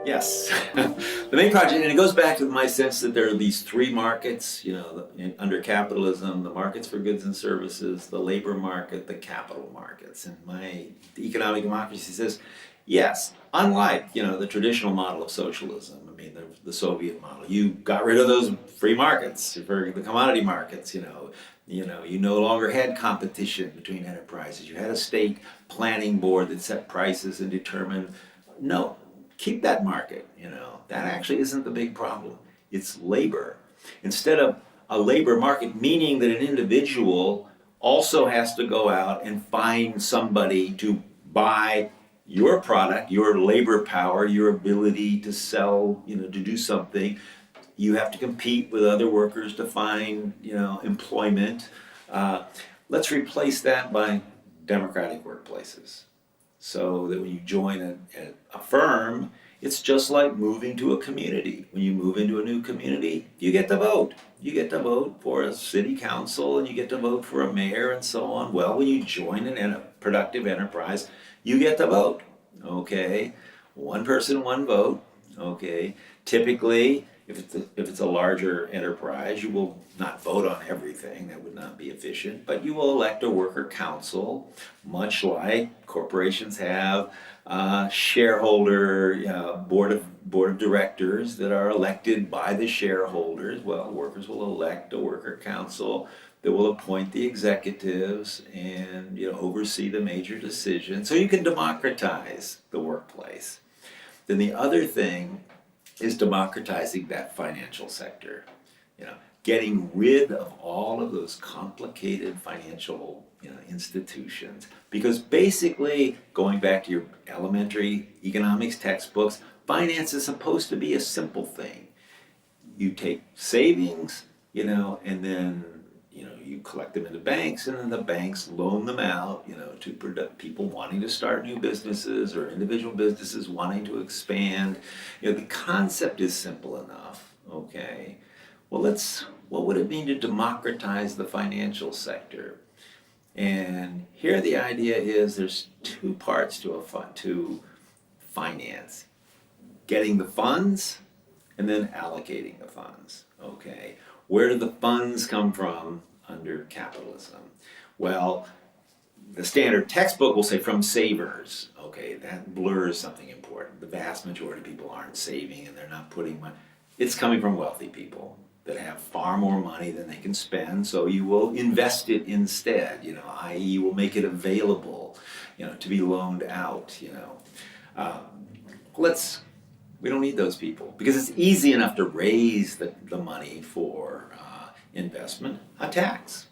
Yes. The main project, and it goes back to my sense that there are these three markets, under capitalism, the markets for goods and services, the labor market, the capital markets. And my economic democracy says, yes, unlike, the traditional model of socialism, I mean, the Soviet model, you got rid of those free markets for the commodity markets, you no longer had competition between enterprises. You had a state planning board that set prices and determined, no, keep that market. That actually isn't the big problem. It's labor. Instead of a labor market, meaning that an individual also has to go out and find somebody to buy your product, your labor power, your ability to sell, to do something. You have to compete with other workers to find, employment. Uh, let's replace that by democratic workplaces, so that when you join a firm, it's just like moving to a community. When you move into a new community, you get to vote. You get to vote for a city council and you get to vote for a mayor and so on. Well, when you join a productive enterprise, you get to vote. Okay? One person, one vote. Okay? Typically, if it's a larger enterprise, you will not vote on everything. That would not be efficient. But you will elect a worker council, much like corporations have shareholder board of directors that are elected by the shareholders. Well, workers will elect a worker council that will appoint the executives and oversee the major decisions. So you can democratize the workplace. Then the other thing is democratizing that financial sector. Getting rid of all of those complicated financial institutions, because basically, going back to your elementary economics textbooks, finance is supposed to be a simple thing. You take savings, and then you collect them into banks, and then the banks loan them out, to people wanting to start new businesses or individual businesses wanting to expand. The concept is simple enough. Okay, well, what would it mean to democratize the financial sector? And here the idea is there's two parts to a fund, to finance: getting the funds and then allocating the funds. Okay, where do the funds come from under capitalism? Well, the standard textbook will say from savers. Okay, that blurs something important. The vast majority of people aren't saving and they're not putting money. It's coming from wealthy people that have far more money than they can spend, so you will invest it instead, i.e. you will make it available, to be loaned out. Um, we don't need those people, because it's easy enough to raise the money for investment. A tax.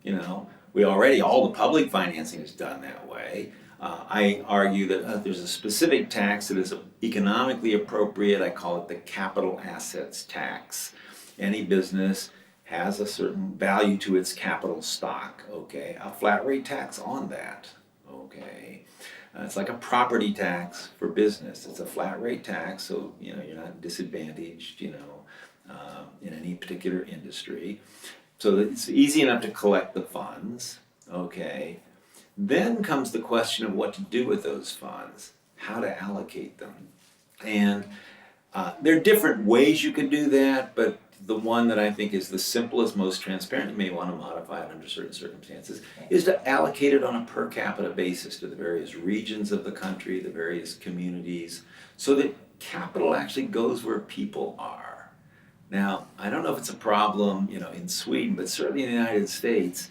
All the public financing is done that way. I argue that there's a specific tax that is economically appropriate. I call it the capital assets tax. Any business has a certain value to its capital stock. Okay, a flat rate tax on that. Okay, it's like a property tax for business. It's a flat rate tax, so you're not disadvantaged. In any particular industry. So that it's easy enough to collect the funds. Okay, then comes the question of what to do with those funds, how to allocate them, and there are different ways you can do that, but the one that I think is the simplest, most transparent, you may want to modify it under certain circumstances, is to allocate it on a per capita basis to the various regions of the country, the various communities, so that capital actually goes where people are. Now, I don't know if it's a problem, in Sweden, but certainly in the United States,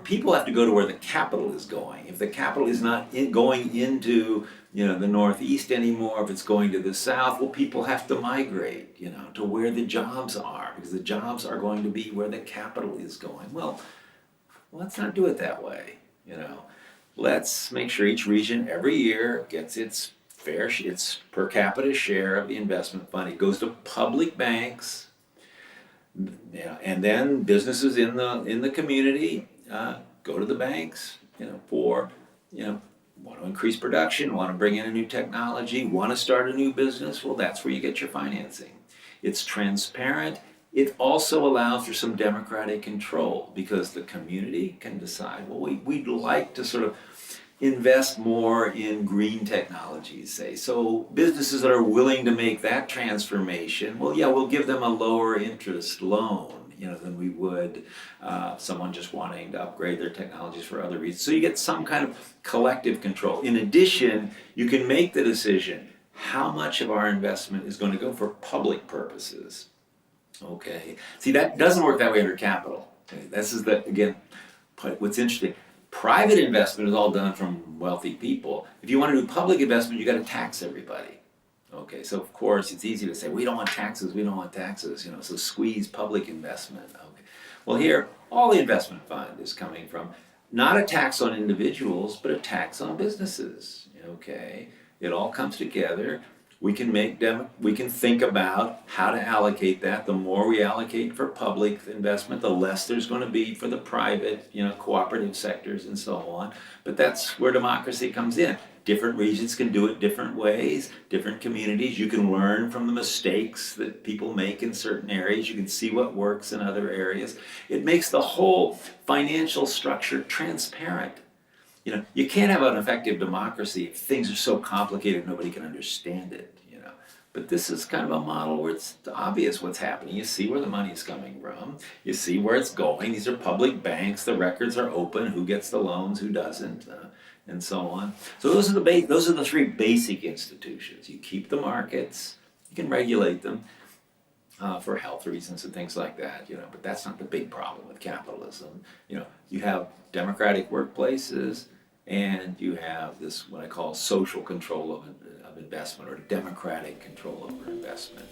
people have to go to where the capital is going. If the capital is not going into the Northeast anymore, if it's going to the South, well, people have to migrate, to where the jobs are, because the jobs are going to be where the capital is going. Well, let's not do it that way. Let's make sure each region every year gets its per capita share of the investment fund. It goes to public banks, and then businesses in the community go to the banks, for want to increase production, want to bring in a new technology, want to start a new business. Well, that's where you get your financing. It's transparent. It also allows for some democratic control, because the community can decide, well, we'd like to sort of invest more in green technologies, say. So businesses that are willing to make that transformation, well, yeah, we'll give them a lower interest loan, than we would someone just wanting to upgrade their technologies for other reasons. So you get some kind of collective control. In addition, you can make the decision how much of our investment is going to go for public purposes. Okay. See, that doesn't work that way under capital. Okay. This is again, what's interesting. Private investment is all done from wealthy people. If you want to do public investment, you got to tax everybody. Okay, so of course it's easy to say we don't want taxes, so squeeze public investment. Okay, well here all the investment fund is coming from not a tax on individuals, but a tax on businesses. Okay, it all comes together. We can we can think about how to allocate that. The more we allocate for public investment, the less there's going to be for the private, cooperative sectors and so on. But that's where democracy comes in. Different regions can do it different ways, different communities. You can learn from the mistakes that people make in certain areas. You can see what works in other areas. It makes the whole financial structure transparent. You can't have an effective democracy if things are so complicated nobody can understand it. But this is kind of a model where it's obvious what's happening. You see where the money's coming from. You see where it's going. These are public banks. The records are open. Who gets the loans? Who doesn't? And so on. So those are the three basic institutions. You keep the markets. You can regulate them for health reasons and things like that. But that's not the big problem with capitalism. You have democratic workplaces, and you have this what I call social control of investment, or democratic control over investment.